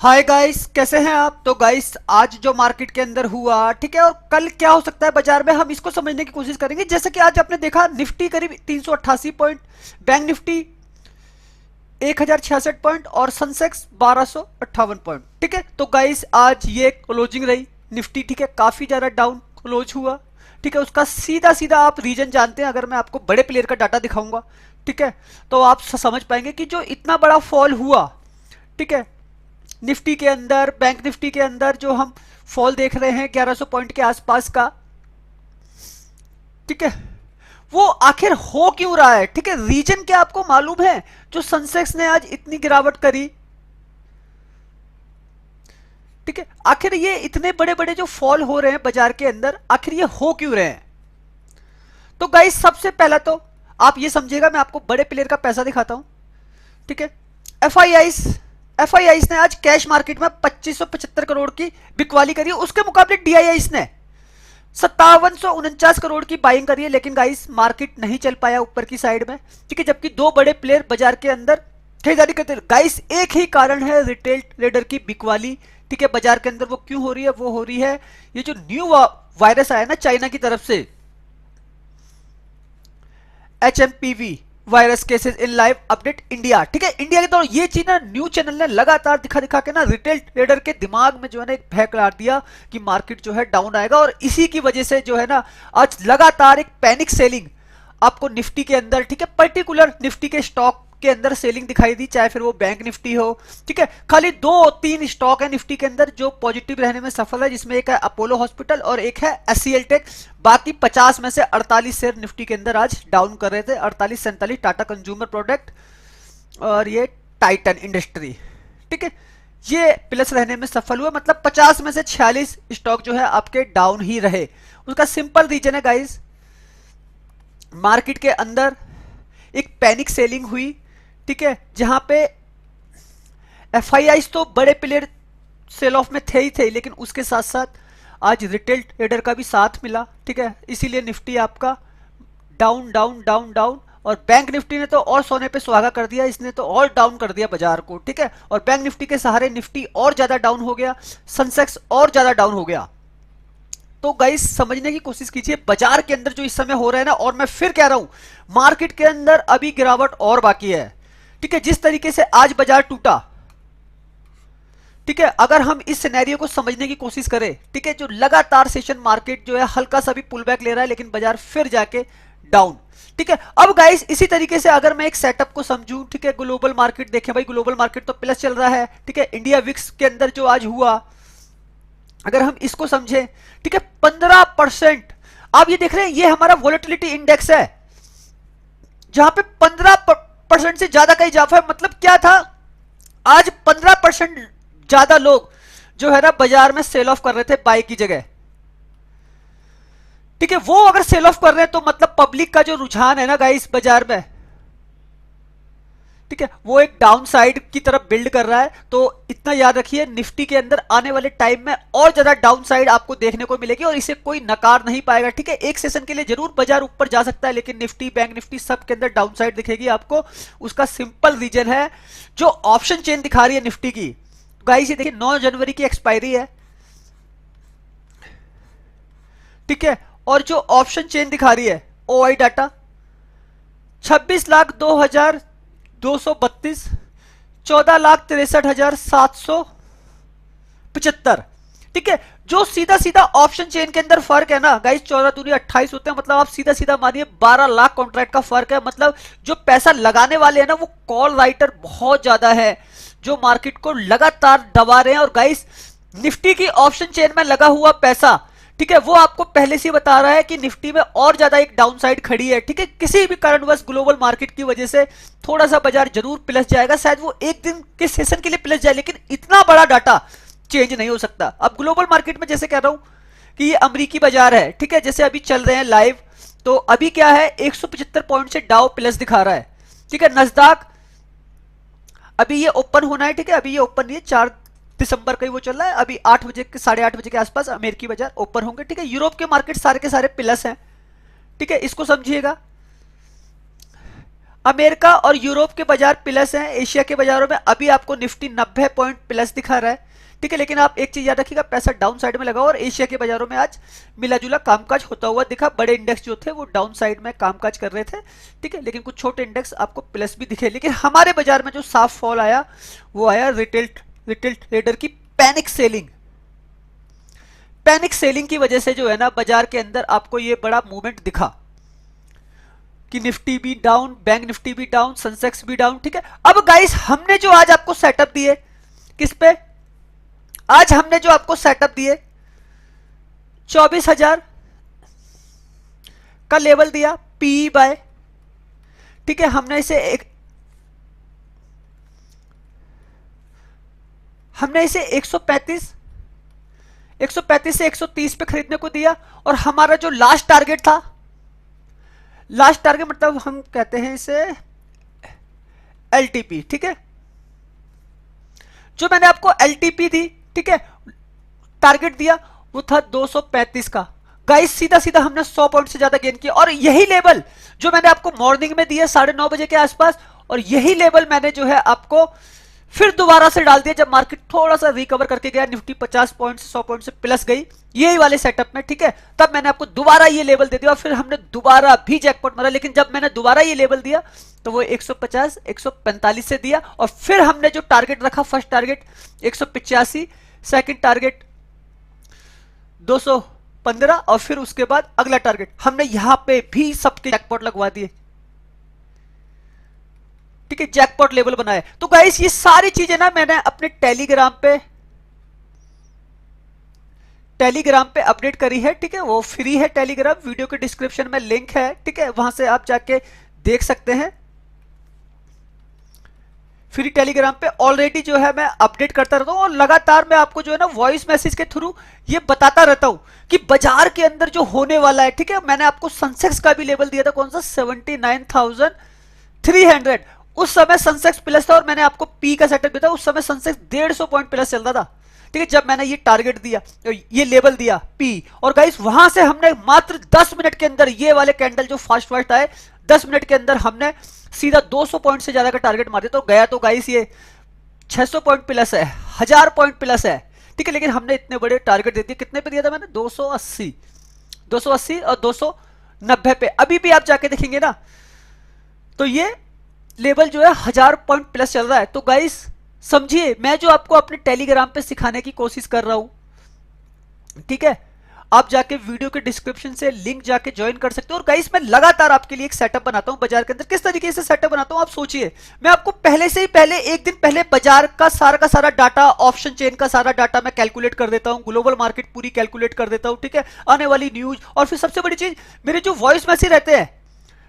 Hi guys, कैसे हैं आप। तो गाइस आज जो मार्केट के अंदर हुआ, ठीक है, और कल क्या हो सकता है बाजार में, हम इसको समझने की कोशिश करेंगे। जैसे कि आज आपने देखा निफ्टी करीब 388 पॉइंट, बैंक निफ्टी 1066 पॉइंट और सेंसेक्स 1258 पॉइंट। ठीक है, तो गाइस आज ये क्लोजिंग रही निफ्टी, ठीक है, काफी ज्यादा डाउन क्लोज हुआ। ठीक है, उसका सीधा सीधा आप रीजन जानते हैं। अगर मैं आपको बड़े प्लेयर का डाटा दिखाऊंगा, ठीक है, तो आप समझ पाएंगे कि जो इतना बड़ा फॉल हुआ, ठीक है, निफ्टी के अंदर, बैंक निफ्टी के अंदर जो हम फॉल देख रहे हैं 1100 पॉइंट के आसपास का, ठीक है, वो आखिर हो क्यों रहा है। ठीक है, रीजन क्या आपको मालूम है जो सेंसेक्स ने आज इतनी गिरावट करी। ठीक है, आखिर ये इतने बड़े बड़े जो फॉल हो रहे हैं बाजार के अंदर, आखिर ये हो क्यों रहे हैं। तो गाइस सबसे पहला तो आप ये समझिएगा, मैं आपको बड़े प्लेयर का पैसा दिखाता हूं। ठीक है, एफआईआईस एफआईआईस ने आज कैश मार्केट में 2575 करोड़ की बिकवाली करी है। उसके मुकाबले डीआईआईस ने 5749 करोड़ की बाइंग करी है। लेकिन गाइस मार्केट नहीं चल पाया ऊपर की साइड में, ठीक है, जबकि दो बड़े प्लेयर बाजार के अंदर खरीदारी करते हैं। गाइस एक ही कारण है रिटेल ट्रेडर की बिकवाली। ठीक है, बाजार के अंदर वो क्यों हो रही है, वो हो रही है ये जो न्यू वायरस आया ना चाइना की तरफ से, HMPV virus cases in live update India. ठीक है, इंडिया के तो ये चीज ना न्यूज चैनल ने लगातार दिखा दिखा के ना रिटेल ट्रेडर के दिमाग में जो है ना एक भय डाल दिया कि मार्केट जो है डाउन आएगा। और इसी की वजह से जो है ना आज लगातार एक पैनिक सेलिंग आपको निफ्टी के अंदर, ठीक है, पर्टिकुलर निफ्टी के स्टॉक के अंदर सेलिंग दिखाई दी, चाहे फिर वो बैंक निफ्टी हो। ठीक है, खाली दो तीन स्टॉक है निफ्टी के अंदर जो पॉजिटिव रहने में सफल है, जिसमें एक है अपोलो हॉस्पिटल और एक है एचसीएल टेक। बाकी 50 में से 48 शेयर निफ्टी के अंदर आज डाउन कर रहे थे। 48 47 टाटा कंज्यूमर प्रोडक्ट और ये टाइटन इंडस्ट्री, ठीक है, ये प्लस रहने में सफल हुआ। मतलब 50 में से 46 स्टॉक जो है आपके डाउन ही रहे। उसका सिंपल रीजन है गाइस, मार्केट के अंदर एक पैनिक सेलिंग हुई, ठीक है, जहां पे एफआईआईस तो बड़े प्लेयर सेल ऑफ में थे ही थे, लेकिन उसके साथ साथ आज रिटेल ट्रेडर का भी साथ मिला। ठीक है, इसीलिए निफ्टी आपका डाउन डाउन डाउन डाउन, और बैंक निफ्टी ने तो और सोने पे सुहागा कर दिया, इसने तो और डाउन कर दिया बाजार को। ठीक है, और बैंक निफ्टी के सहारे निफ्टी और ज्यादा डाउन हो गया, सेंसेक्स और ज्यादा डाउन हो गया। तो गाइस समझने की कोशिश कीजिए बाजार के अंदर जो इस समय हो रहा है ना, और मैं फिर कह रहा हूं मार्केट के अंदर अभी गिरावट और बाकी है। ठीक है, जिस तरीके से आज बाजार टूटा, ठीक है, अगर हम इस सिनेरियो को समझने की कोशिश करें, ठीक है, जो लगातार सेशन मार्केट जो है हल्का सा भी पुल बैक ले रहा है, लेकिन बाजार फिर जाके डाउन। ठीक है, अब गाइस इसी तरीके से अगर मैं एक सेटअप को समझूं, ठीक है, ग्लोबल मार्केट देखें भाई, ग्लोबल मार्केट तो प्लस चल रहा है। ठीक है, इंडिया विक्स के अंदर जो आज हुआ, अगर हम इसको समझें, ठीक है, 15%। आप ये देख रहे हैं, ये हमारा वोलेटिलिटी इंडेक्स है जहां पे 15% से ज्यादा का इजाफा है। मतलब क्या था, आज 15% ज्यादा लोग जो है ना बाजार में सेल ऑफ कर रहे थे बाई की जगह। ठीक है, वो अगर सेल ऑफ कर रहे हैं तो मतलब पब्लिक का जो रुझान है ना गाइस बाजार में, ठीक है, वो एक डाउन साइड की तरफ बिल्ड कर रहा है। तो इतना याद रखिए, निफ्टी के अंदर आने वाले टाइम में और ज्यादा डाउन साइड आपको देखने को मिलेगी और इसे कोई नकार नहीं पाएगा। ठीक है, एक सेशन के लिए जरूर बाजार ऊपर जा सकता है, लेकिन निफ्टी, बैंक निफ्टी सब के अंदर डाउन साइड दिखेगी आपको। उसका सिंपल रीजन है जो ऑप्शन चेन दिखा रही है निफ्टी की। गाइस ये देखिए 9 जनवरी की एक्सपायरी है, ठीक है, और जो ऑप्शन चेन दिखा रही है ओआई डाटा 26,02,232, 14,63,775। ठीक है, जो सीधा सीधा ऑप्शन चेन के अंदर फर्क है ना गाइस, 14 दूनी 28 होते हैं, मतलब आप सीधा सीधा मानिए 12 लाख कॉन्ट्रैक्ट का फर्क है। मतलब जो पैसा लगाने वाले हैं ना, वो कॉल राइटर बहुत ज्यादा है जो मार्केट को लगातार दबा रहे हैं। और गाइस निफ्टी की ऑप्शन चेन में लगा हुआ पैसा, ठीक है, वो आपको पहले से बता रहा है कि निफ्टी में और ज्यादा एक डाउनसाइड खड़ी है। ठीक है, किसी भी कारणवश ग्लोबल मार्केट की वजह से थोड़ा सा बाजार जरूर प्लस जाएगा, शायद वो एक दिन के सेशन के लिए प्लस जाए, लेकिन इतना बड़ा डाटा चेंज नहीं हो सकता। अब ग्लोबल मार्केट में जैसे कह रहा हूं कि ये अमेरिकी बाजार है, ठीक है, जैसे अभी चल रहे हैं लाइव, तो अभी क्या है 175 पॉइंट से डाउ प्लस दिखा रहा है। ठीक है, नस्दाक अभी ये ओपन होना है, ठीक है, अभी ये ओपन नहीं है, 4 दिसंबर का ही वो चल रहा है। अभी 8 बजे के 8:30 बजे के आसपास अमेरिकी बाजार ओपन होंगे। ठीक है, यूरोप के मार्केट सारे के सारे प्लस हैं। ठीक है, इसको समझिएगा। अमेरिका और यूरोप के बाजार प्लस हैं, एशिया के बाजारों में अभी आपको निफ्टी 90 पॉइंट प्लस दिखा रहा है, ठीक है। लेकिन आप एक चीज याद रखिएगा, पैसा डाउन साइड में लगा और एशिया के बाजारों में आज मिला जुला कामकाज होता हुआ दिखा। बड़े इंडेक्स जो थे वो डाउन साइड में कामकाज कर रहे थे, ठीक है, लेकिन कुछ छोटे इंडेक्स आपको प्लस भी दिखे। लेकिन हमारे बाजार में जो साफ फॉल आया वो आया रिटेल ट्रेडर की पैनिक सेलिंग। पैनिक सेलिंग की वजह से जो है ना बाजार के अंदर आपको ये बड़ा मूवमेंट दिखा कि निफ्टी भी डाउन, बैंक निफ्टी भी डाउन, सेंसेक्स भी डाउन, ठीक है। अब गाइस हमने जो आज आपको सेटअप दिए किस पे, आज हमने जो आपको सेटअप दिए 24,000 का लेवल दिया पी बाय, ठीक है। हमने इसे 135 से 130 पे खरीदने को दिया और हमारा जो लास्ट टारगेट था, लास्ट टारगेट मतलब हम कहते हैं इसे एलटीपी, ठीक है। जो मैंने आपको एलटीपी दी, ठीक है, टारगेट दिया वो था 235 का। गाइस सीधा सीधा हमने 100 पॉइंट से ज्यादा गेन किया और यही लेवल जो मैंने आपको मॉर्निंग में दिया 9:30 बजे के आसपास, और यही लेवल मैंने जो है आपको फिर दोबारा से डाल दिया जब मार्केट थोड़ा सा रिकवर करके गया, निफ्टी 50 पॉइंट से 100 पॉइंट से प्लस गई यही वाले सेटअप में, ठीक है। तब मैंने आपको दोबारा ये लेवल दे दिया और फिर हमने दोबारा भी जैकपॉट मारा। लेकिन जब मैंने दोबारा ये लेवल दिया तो वो 150 145 से दिया और फिर हमने जो टारगेट रखा, फर्स्ट टारगेट 185, सेकंड टारगेट 215 और फिर उसके बाद अगला टारगेट हमने यहां पे भी सबके जैकपॉट लगवा दिए, ठीक है, जैकपॉट लेवल बनाया। तो गाइस ये सारी चीजें ना मैंने अपने टेलीग्राम पे अपडेट करी है, ठीक है। वो फ्री है टेलीग्राम, वीडियो के डिस्क्रिप्शन में लिंक है, ठीक है, वहां से आप जाके देख सकते हैं। फ्री टेलीग्राम पे ऑलरेडी जो है मैं अपडेट करता रहता हूं और लगातार मैं आपको जो है ना वॉइस मैसेज के थ्रू ये बताता रहता हूं कि बाजार के अंदर जो होने वाला है, ठीक है। मैंने आपको सेंसेक्स का भी लेवल दिया था, कौन सा, 79,300। उस समय सेंसेक्स प्लस था और मैंने आपको पी का सेटअप दिया था, उस समय सेंसेक्स 150 पॉइंट प्लस चल रहा था, ठीक है, जब मैंने ये टारगेट दिया, ये लेवल दिया पी। और गाइस वहां से हमने मात्र 10 मिनट के अंदर ये वाले कैंडल जो फास्ट आए 10 मिनट के अंदर हमने सीधा 200 पॉइंट से ज्यादा का टारगेट मार दिया। तो गया तो गाइस ये 600 पॉइंट प्लस है, 1000 पॉइंट प्लस है, ठीक है। लेकिन हमने इतने बड़े टारगेट दे दिए, कितने पे दिया था मैंने, 280 और 290 पे। अभी भी आप जाके देखेंगे ना तो ये लेवल जो है 1000 पॉइंट प्लस चल रहा है। तो गाइस समझिए मैं जो आपको अपने टेलीग्राम पे सिखाने की कोशिश कर रहा हूं, ठीक है, आप जाके वीडियो के डिस्क्रिप्शन से लिंक जाके ज्वाइन कर सकते हो। और गाइस मैं लगातार आपके लिए एक सेटअप बनाता हूं बाजार के अंदर। किस तरीके से सेटअप बनाता हूं आप सोचिए, मैं आपको पहले से ही एक दिन पहले बाजार का सारा डाटा, ऑप्शन चेन का सारा डाटा मैं कैलकुलेट कर देता हूं, ग्लोबल मार्केट पूरी कैलकुलेट कर देता हूं, ठीक है, आने वाली न्यूज। और फिर सबसे बड़ी चीज मेरे जो वॉइस मैसेज रहते हैं,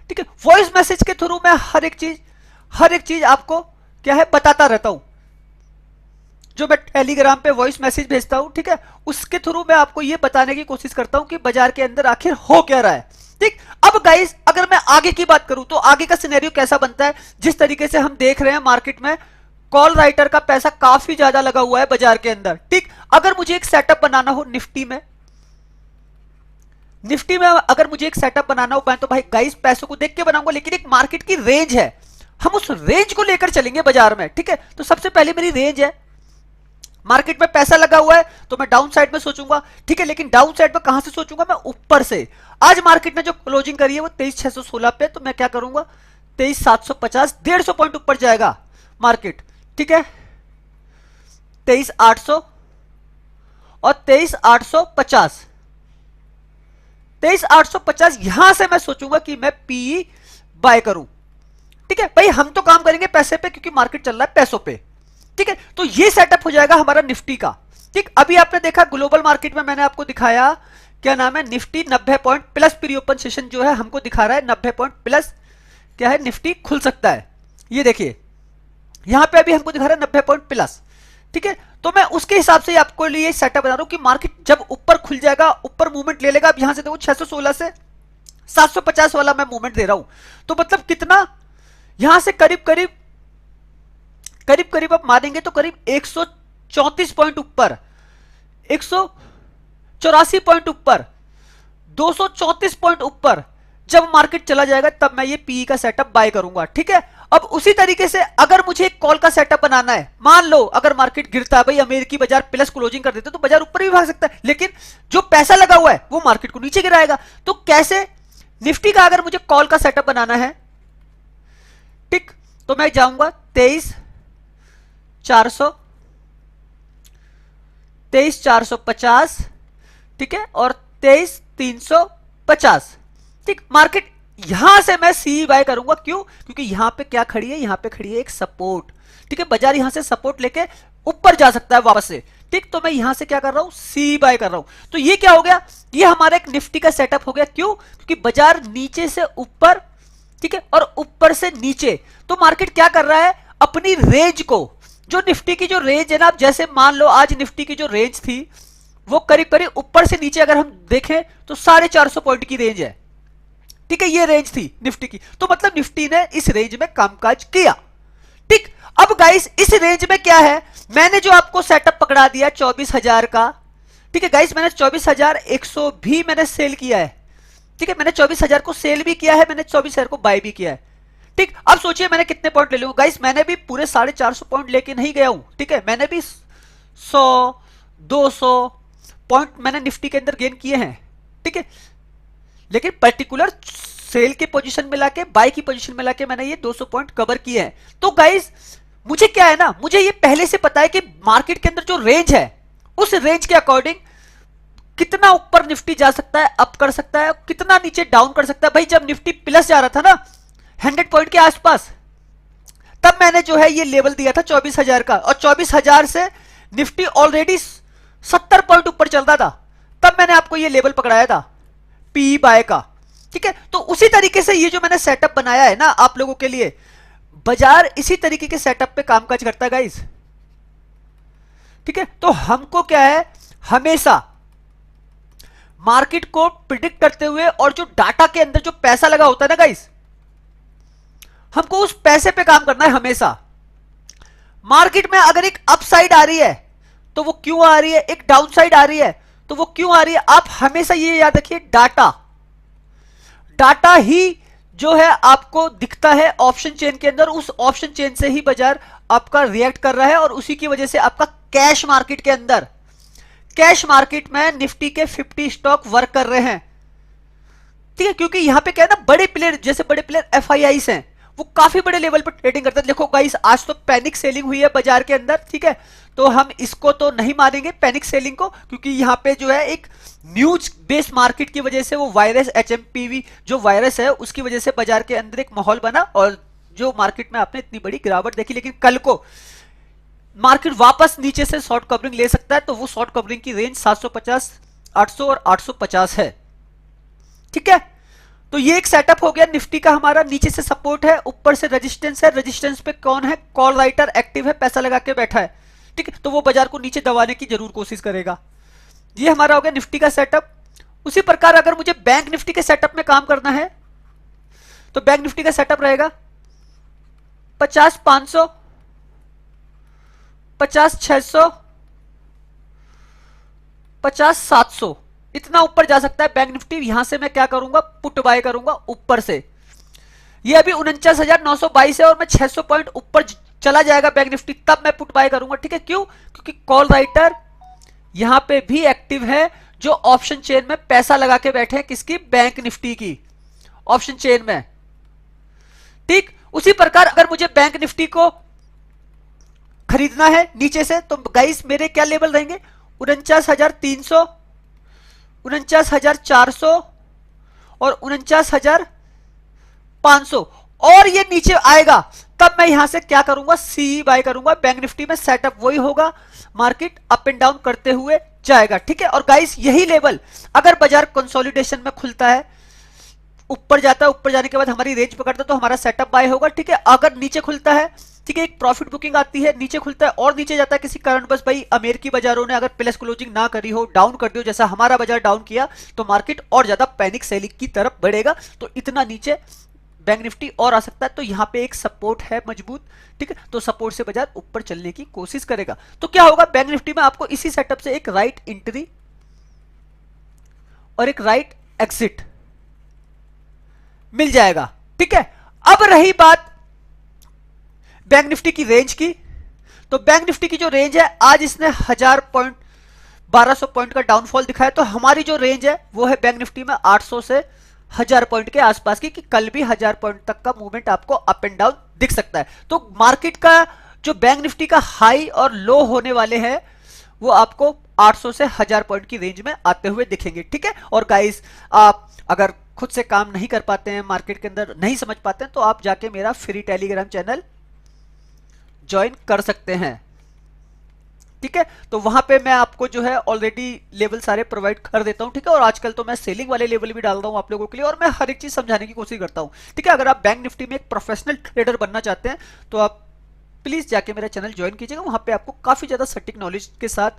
ठीक है, वॉइस मैसेज के थ्रू मैं हर एक चीज आपको क्या है बताता रहता हूं। जो मैं टेलीग्राम पे वॉइस मैसेज भेजता हूं, ठीक है, उसके थ्रू मैं आपको ये बताने की कोशिश करता हूं कि बाजार के अंदर आखिर हो क्या रहा है, ठीक। अब गाइस अगर मैं आगे की बात करूं तो आगे का सिनेरियो कैसा बनता है, जिस तरीके से हम देख रहे हैं मार्केट में कॉल राइटर का पैसा काफी ज्यादा लगा हुआ है बाजार के अंदर, ठीक। अगर मुझे एक सेटअप बनाना हो निफ्टी में अगर मुझे एक सेटअप बनाना हो, मैं तो भाई गाइस पैसों को देख के बनाऊंगा, लेकिन एक मार्केट की रेंज है, हम उस रेंज को लेकर चलेंगे बाजार में, ठीक है। तो सबसे पहले मेरी रेंज है, मार्केट में पैसा लगा हुआ है तो मैं डाउन साइड में सोचूंगा, ठीक है। लेकिन डाउन साइड में कहां से सोचूंगा, मैं ऊपर से। आज मार्केट ने जो क्लोजिंग करी है वो 23,616 पे, तो मैं क्या करूंगा 23,750, 150 पॉइंट ऊपर जाएगा मार्केट, ठीक है, 23,800 और 23,850 यहां से मैं सोचूंगा कि मैं पीई बाय करूं, ठीक है। भाई हम तो काम करेंगे पैसे पे क्योंकि मार्केट चल रहा है पैसों पे, ठीक है। तो ये सेटअप हो जाएगा हमारा निफ्टी का, ठीक। अभी आपने देखा ग्लोबल मार्केट में मैंने आपको दिखाया क्या नाम है, Nifty 90 point plus pre open session जो है हमको दिखा रहा है 90 पॉइंट प्लस क्या है, निफ्टी खुल सकता है। ये देखिए यहां पे अभी हमको दिखा रहा है 90 पॉइंट प्लस, ठीक है। तो मैं उसके हिसाब से आपको लिए सेटअप बना रहा हूं कि मार्केट जब ऊपर खुल जाएगा, ऊपर मूवमेंट ले लेगा। अब यहां से देखो 616 से 750 वाला मैं मूवमेंट दे रहा हूं, तो मतलब कितना, यहां से करीब आप मानेंगे तो करीब 134 पॉइंट ऊपर, 184 पॉइंट ऊपर, 234 पॉइंट ऊपर, जब मार्केट चला जाएगा तब मैं ये पीई का सेटअप बाय करूंगा, ठीक है। अब उसी तरीके से अगर मुझे एक कॉल का सेटअप बनाना है, मान लो अगर मार्केट गिरता है, भाई अमेरिकी बाजार प्लस क्लोजिंग कर देते तो बाजार ऊपर भी भाग सकता है, लेकिन जो पैसा लगा हुआ है वो मार्केट को नीचे गिराएगा। तो कैसे, निफ्टी का अगर मुझे कॉल का सेटअप बनाना है, ठीक, तो मैं जाऊंगा 23,450, ठीक है, और 23,350, ठीक। मार्केट यहां से मैं सी बाय करूंगा, क्यों? क्योंकि यहां पे क्या खड़ी है, यहां पे खड़ी है एक सपोर्ट, ठीक है। बाजार यहां से सपोर्ट लेके ऊपर जा सकता है वापस से, ठीक। तो मैं यहां से क्या कर रहा हूं, सी बाय कर रहा हूं। तो ये क्या हो गया, ये हमारा एक निफ्टी का सेटअप हो गया, क्यों? क्योंकि बाजार नीचे से ऊपर, ठीक है, और ऊपर से नीचे। तो मार्केट क्या कर रहा है, अपनी रेंज को, जो निफ्टी की जो रेंज है ना, आप जैसे मान लो आज निफ्टी की जो रेंज थी वो करीब करीब ऊपर से नीचे अगर हम देखें तो 450 पॉइंट की रेंज है, ठीक है, ये रेंज थी निफ्टी की। तो मतलब निफ्टी ने इस रेंज में कामकाज किया, ठीक। अब गाइस इस रेंज में क्या है, मैंने जो आपको सेटअप पकड़ा दिया 24,000 का, ठीक है गाइस, मैंने 24,100 भी मैंने सेल किया है, ठीक है। मैंने 24,000 को सेल भी किया है, मैंने 24,000 को बाय भी किया है, ठीक। अब सोचिए मैंने कितने पॉइंट ले लूंगा गाइस, मैंने भी पूरे 450 पॉइंट लेके नहीं गया हूं, ठीक है। मैंने भी 100-200 पॉइंट मैंने निफ्टी के अंदर गेन किए हैं, ठीक है। लेकिन पर्टिकुलर सेल की पोजीशन मिला के, बाय की पोजीशन मिला के मैंने ये 200 पॉइंट कवर किए हैं। तो गाइस मुझे क्या है ना, मुझे ये पहले से पता है कि मार्केट के अंदर जो रेंज है उस रेंज के अकॉर्डिंग कितना ऊपर निफ्टी जा सकता है, अप कर सकता है, कितना नीचे डाउन कर सकता है। भाई जब निफ्टी प्लस जा रहा था ना 100 पॉइंट के आसपास, तब मैंने जो है ये लेवल दिया था 24,000 का, और 24,000 से निफ्टी ऑलरेडी 70 पॉइंट ऊपर चल रहा था, तब मैंने आपको ये लेवल पकड़ाया था पी बाय का, ठीक है। तो उसी तरीके से ये जो मैंने सेटअप बनाया है ना आप लोगों के लिए, बाजार इसी तरीके के सेटअप पे कामकाज करता है गाइस, ठीक है। तो हमको क्या है, हमेशा मार्केट को प्रिडिक्ट करते हुए, और जो डाटा के अंदर जो पैसा लगा होता है ना गाइस, हमको उस पैसे पे काम करना है हमेशा। मार्केट में अगर एक अपसाइड आ रही है तो वो क्यों आ रही है, एक डाउनसाइड आ रही है तो वो क्यों आ रही है, आप हमेशा ये याद रखिए, डाटा ही जो है आपको दिखता है ऑप्शन चेन के अंदर, उस ऑप्शन चेन से ही बाजार आपका रिएक्ट कर रहा है, और उसी की वजह से आपका कैश मार्केट के अंदर, कैश मार्केट में निफ्टी के 50 स्टॉक वर्क कर रहे हैं, ठीक है। क्योंकि यहां पे क्या है ना, बड़े प्लेयर, जैसे बड़े प्लेयर एफआईआईस हैं, वो काफी बड़े लेवल पर ट्रेडिंग करते हैं। देखो गाइस आज तो पैनिक सेलिंग हुई है बाजार के अंदर, ठीक है, तो हम इसको तो नहीं मानेंगे पैनिक सेलिंग को, क्योंकि यहां पे जो है एक न्यूज बेस्ड मार्केट की वजह से वो वायरस एचएमपीवी जो वायरस है उसकी वजह से बाजार के अंदर एक माहौल बना, और जो मार्केट में आपने इतनी बड़ी गिरावट देखी। लेकिन कल को मार्केट वापस नीचे से शॉर्ट कवरिंग ले सकता है, तो वो शॉर्ट कवरिंग की रेंज 750, 800 और 850 है, ठीक है। तो ये एक सेटअप हो गया निफ्टी का हमारा, नीचे से सपोर्ट है, ऊपर से रेजिस्टेंस है, रेजिस्टेंस पे कौन है, कॉल राइटर एक्टिव है, पैसा लगा के बैठा है, ठीक है। तो वो बाजार को नीचे दबाने की जरूर कोशिश करेगा। ये हमारा हो गया निफ्टी का सेटअप। उसी प्रकार अगर मुझे बैंक निफ्टी के सेटअप में काम करना है तो बैंक निफ्टी का सेटअप रहेगा 50-500, 50-600, 50-700, इतना ऊपर जा सकता है बैंक निफ्टी। यहां से मैं क्या करूंगा, पुट बाय करूंगा ऊपर से। ये अभी 49,922 है और मैं 600 पॉइंट ऊपर चला जाएगा बैंक निफ्टी, तब मैं पुट बाय करूंगा, ठीक है। क्यों? क्योंकि कॉल राइटर यहां पे भी एक्टिव है, जो ऑप्शन चेन में पैसा लगा के बैठे हैं, किसकी, बैंक निफ्टी की ऑप्शन चेन में, ठीक। उसी प्रकार अगर मुझे बैंक निफ्टी को खरीदना है नीचे से, तो गाइस मेरे क्या लेवल रहेंगे, 49,300, 49,400 और 49,500, और ये नीचे आएगा तब मैं यहां से क्या करूंगा, सी बाय करूंगा। बैंक निफ्टी में सेटअप वही होगा, मार्केट अप एंड डाउन करते हुए जाएगा, ठीक है। और गाइस यही लेवल अगर बाजार कंसोलिडेशन में खुलता है, ऊपर जाता है, ऊपर जाने के बाद हमारी रेंज पकड़ता है, तो हमारा सेटअप बाय होगा, ठीक है। अगर नीचे खुलता है, ठीक है, एक प्रॉफिट बुकिंग आती है, नीचे खुलता है और नीचे जाता है किसी कारण, बस भाई अमेरिकी बाजारों ने अगर प्लस क्लोजिंग ना करी हो, डाउन कर दियो, जैसा हमारा बाजार डाउन किया, तो मार्केट और ज्यादा पैनिक सेलिंग की तरफ बढ़ेगा, तो इतना नीचे बैंक निफ्टी और आ सकता है। तो यहां पे एक सपोर्ट है मजबूत, ठीक है, तो सपोर्ट से बाजार ऊपर चलने की कोशिश करेगा। तो क्या होगा, बैंक निफ्टी में आपको इसी सेटअप से एक राइट एंट्री और एक राइट एग्जिट मिल जाएगा। ठीक है, अब रही बात बैंक निफ्टी की रेंज की, तो बैंक निफ्टी की जो रेंज है, आज इसने 1000 पॉइंट 1200 पॉइंट का डाउनफॉल दिखाया, तो हमारी जो रेंज है वो है बैंक निफ्टी में 800 से 1000 पॉइंट के आसपास की, कि कल भी 1000 पॉइंट तक का मूवमेंट आपको अप एंड डाउन दिख सकता है। तो मार्केट का जो बैंक निफ्टी का हाई और लो होने वाले हैं वो आपको 800 से 1000 पॉइंट की रेंज में आते हुए दिखेंगे। ठीक है, और गाइस आप अगर खुद से काम नहीं कर पाते हैं, मार्केट के अंदर नहीं समझ पाते हैं, तो आप जाके मेरा फ्री टेलीग्राम चैनल ज्वाइन कर सकते हैं। ठीक है, तो वहां पे मैं आपको जो है ऑलरेडी लेवल सारे प्रोवाइड कर देता हूं। ठीक है, और आजकल तो मैं सेलिंग वाले लेवल भी डाल रहा हूं आप लोगों के लिए, और मैं हर एक चीज समझाने की कोशिश करता हूं। ठीक है, अगर आप बैंक निफ्टी में एक प्रोफेशनल ट्रेडर बनना चाहते हैं तो आप प्लीज जाके मेरा चैनल ज्वाइन कीजिएगा। वहां पे आपको काफी ज्यादा सटीक नॉलेज के साथ,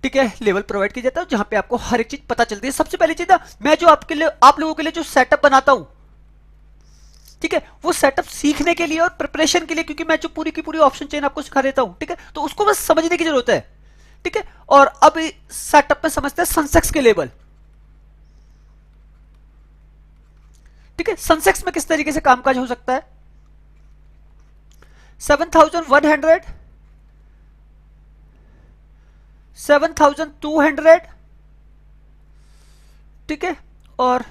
ठीक है, लेवल प्रोवाइड किया जाता है, जहां पे आपको हर एक चीज पता चलती है। सबसे पहली चीज, मैं जो आपके लिए, आप लोगों के लिए जो सेटअप बनाता हूं, ठीक है, वो सेटअप सीखने के लिए और प्रिपरेशन के लिए, क्योंकि मैं जो पूरी की पूरी ऑप्शन चेन आपको सिखा देता हूं। ठीक है, तो उसको बस समझने की जरूरत है। ठीक है, और अब सेटअप में समझते हैं सेंसेक्स के लेवल। ठीक है, सेंसेक्स में किस तरीके से कामकाज हो सकता है। 7100, 7200, ठीक है, और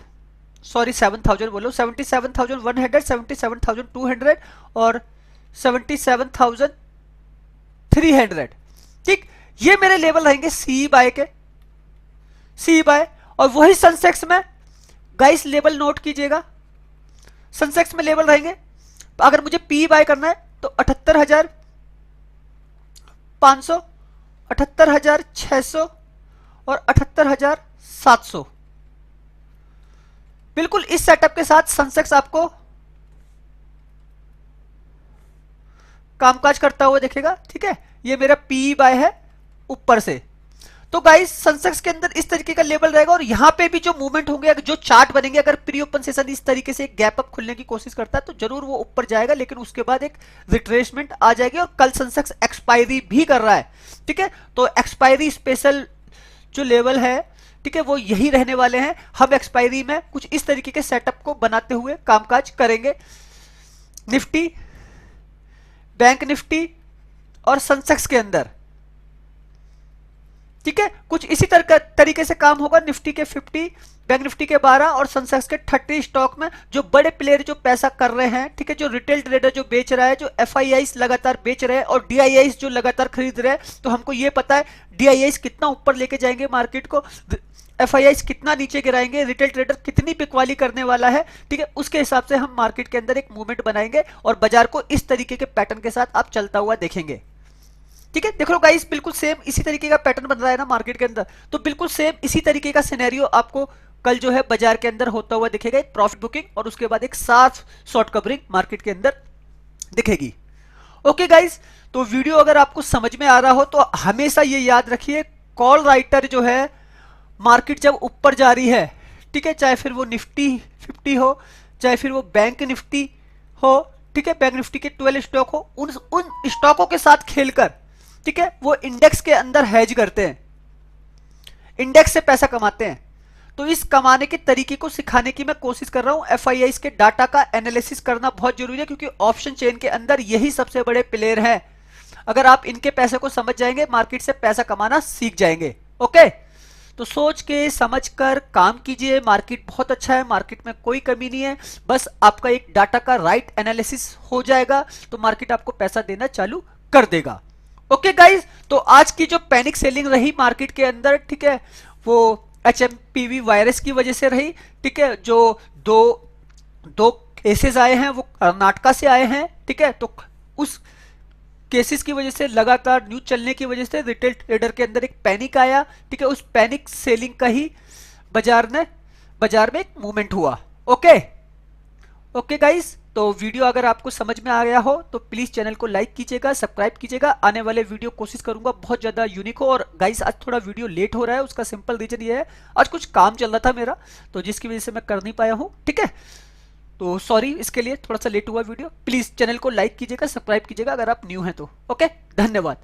सॉरी 7000 बोलो, 77,100, 77,200 और 77,300। ठीक, ये मेरे लेवल रहेंगे सी बाय के, सी बाय। और वही सेंसेक्स में गाइस लेवल नोट कीजिएगा, सेंसेक्स में लेवल रहेंगे, अगर मुझे पी बाय करना है तो 78,500, 78,600 और 78,700। बिल्कुल इस सेटअप के साथ सेंसेक्स आपको कामकाज करता हुआ दिखेगा। ठीक है, ये मेरा पी बाय है ऊपर से। तो गाइस सेंसेक्स के अंदर इस तरीके का लेवल रहेगा, और यहां पे भी जो मूवमेंट होंगे, अगर जो चार्ट बनेंगे, अगर प्री ओपन सेशन इस तरीके से एक गैप अप खुलने की कोशिश करता है तो जरूर वो ऊपर जाएगा, लेकिन उसके बाद एक रिट्रेसमेंट आ जाएगी। और कल सेंसेक्स एक्सपायरी भी कर रहा है। ठीक है, तो एक्सपायरी स्पेशल जो लेवल है, ठीक है, वो यही रहने वाले हैं। हम एक्सपायरी में कुछ इस तरीके के सेटअप को बनाते हुए कामकाज करेंगे। निफ्टी, बैंक निफ्टी और सेंसेक्स के अंदर, ठीक है, कुछ इसी तरीके से काम होगा। निफ्टी के 50, बैंक निफ्टी के 12 और सेंसेक्स के 30 स्टॉक में जो बड़े प्लेयर जो पैसा कर रहे हैं, ठीक है, जो रिटेल ट्रेडर जो बेच रहा है, जो एफआईआईस लगातार बेच रहे हैं और डीआईआईस जो लगातार खरीद रहे हैं, तो हमको ये पता है डीआईआईस कितना ऊपर लेके जाएंगे मार्केट को, एफआईआईस कितना नीचे गिराएंगे, रिटेल ट्रेडर कितनी बिकवाली करने वाला है। ठीक है, उसके हिसाब से हम मार्केट के अंदर एक मूवमेंट बनाएंगे और बाजार को इस तरीके के पैटर्न के साथ आप चलता हुआ देखेंगे। ठीक है, देख लो गाइस, बिल्कुल सेम इसी तरीके का पैटर्न बन रहा है ना मार्केट के अंदर, तो बिल्कुल सेम इसी तरीके का सिनेरियो आपको कल जो है बाजार के अंदर होता हुआ दिखेगा। एक प्रॉफिट बुकिंग और उसके बाद एक साफ शॉर्ट कवरिंग मार्केट के अंदर दिखेगी। ओके गाइस, तो वीडियो अगर आपको समझ में आ रहा हो तो हमेशा ये याद रखिए, कॉल राइटर जो है, मार्केट जब ऊपर जा रही है, ठीक है, चाहे फिर वो निफ्टी 50 हो, चाहे फिर वो बैंक निफ्टी हो, ठीक है, बैंक निफ्टी के 12 स्टॉक हो, उन स्टॉकों के साथ खेलकर, ठीक है, वो इंडेक्स के अंदर हेज करते हैं, इंडेक्स से पैसा कमाते हैं। तो इस कमाने के तरीके को सिखाने की मैं कोशिश कर रहा हूं। एफआईआईस के डाटा का एनालिसिस करना बहुत जरूरी है, क्योंकि ऑप्शन चेन के अंदर यही सबसे बड़े प्लेयर हैं। अगर आप इनके पैसे को समझ जाएंगे, मार्केट से पैसा कमाना सीख जाएंगे। ओके, तो सोच के समझ कर काम कीजिए। मार्केट बहुत अच्छा है, मार्केट में कोई कमी नहीं है, बस आपका एक डाटा का राइट एनालिसिस हो जाएगा तो मार्केट आपको पैसा देना चालू कर देगा। ओके गाइज, तो आज की जो पैनिक सेलिंग रही मार्केट के अंदर, ठीक है, वो एचएमपीवी वायरस की वजह से रही। ठीक है, जो दो केसेस आए हैं वो कर्नाटका से आए हैं। ठीक है, तो उस केसेस की वजह से, लगातार न्यूज चलने की वजह से रिटेल ट्रेडर के अंदर एक पैनिक आया। ठीक है, उस पैनिक सेलिंग का ही बाजार में एक मूवमेंट हुआ। ओके गाइस, तो वीडियो अगर आपको समझ में आ गया हो तो प्लीज चैनल को लाइक कीजिएगा, सब्सक्राइब कीजिएगा। आने वाले वीडियो कोशिश करूंगा बहुत ज्यादा यूनिक हो। और गाइस, आज थोड़ा वीडियो लेट हो रहा है, उसका सिंपल रीजन ये है, आज कुछ काम चल रहा था मेरा, तो जिसकी वजह से मैं कर नहीं पाया हूं। ठीक है, तो सॉरी इसके लिए, थोड़ा सा लेट हुआ वीडियो। प्लीज चैनल को लाइक कीजिएगा, सब्सक्राइब कीजिएगा अगर आप न्यू हैं तो। ओके, धन्यवाद।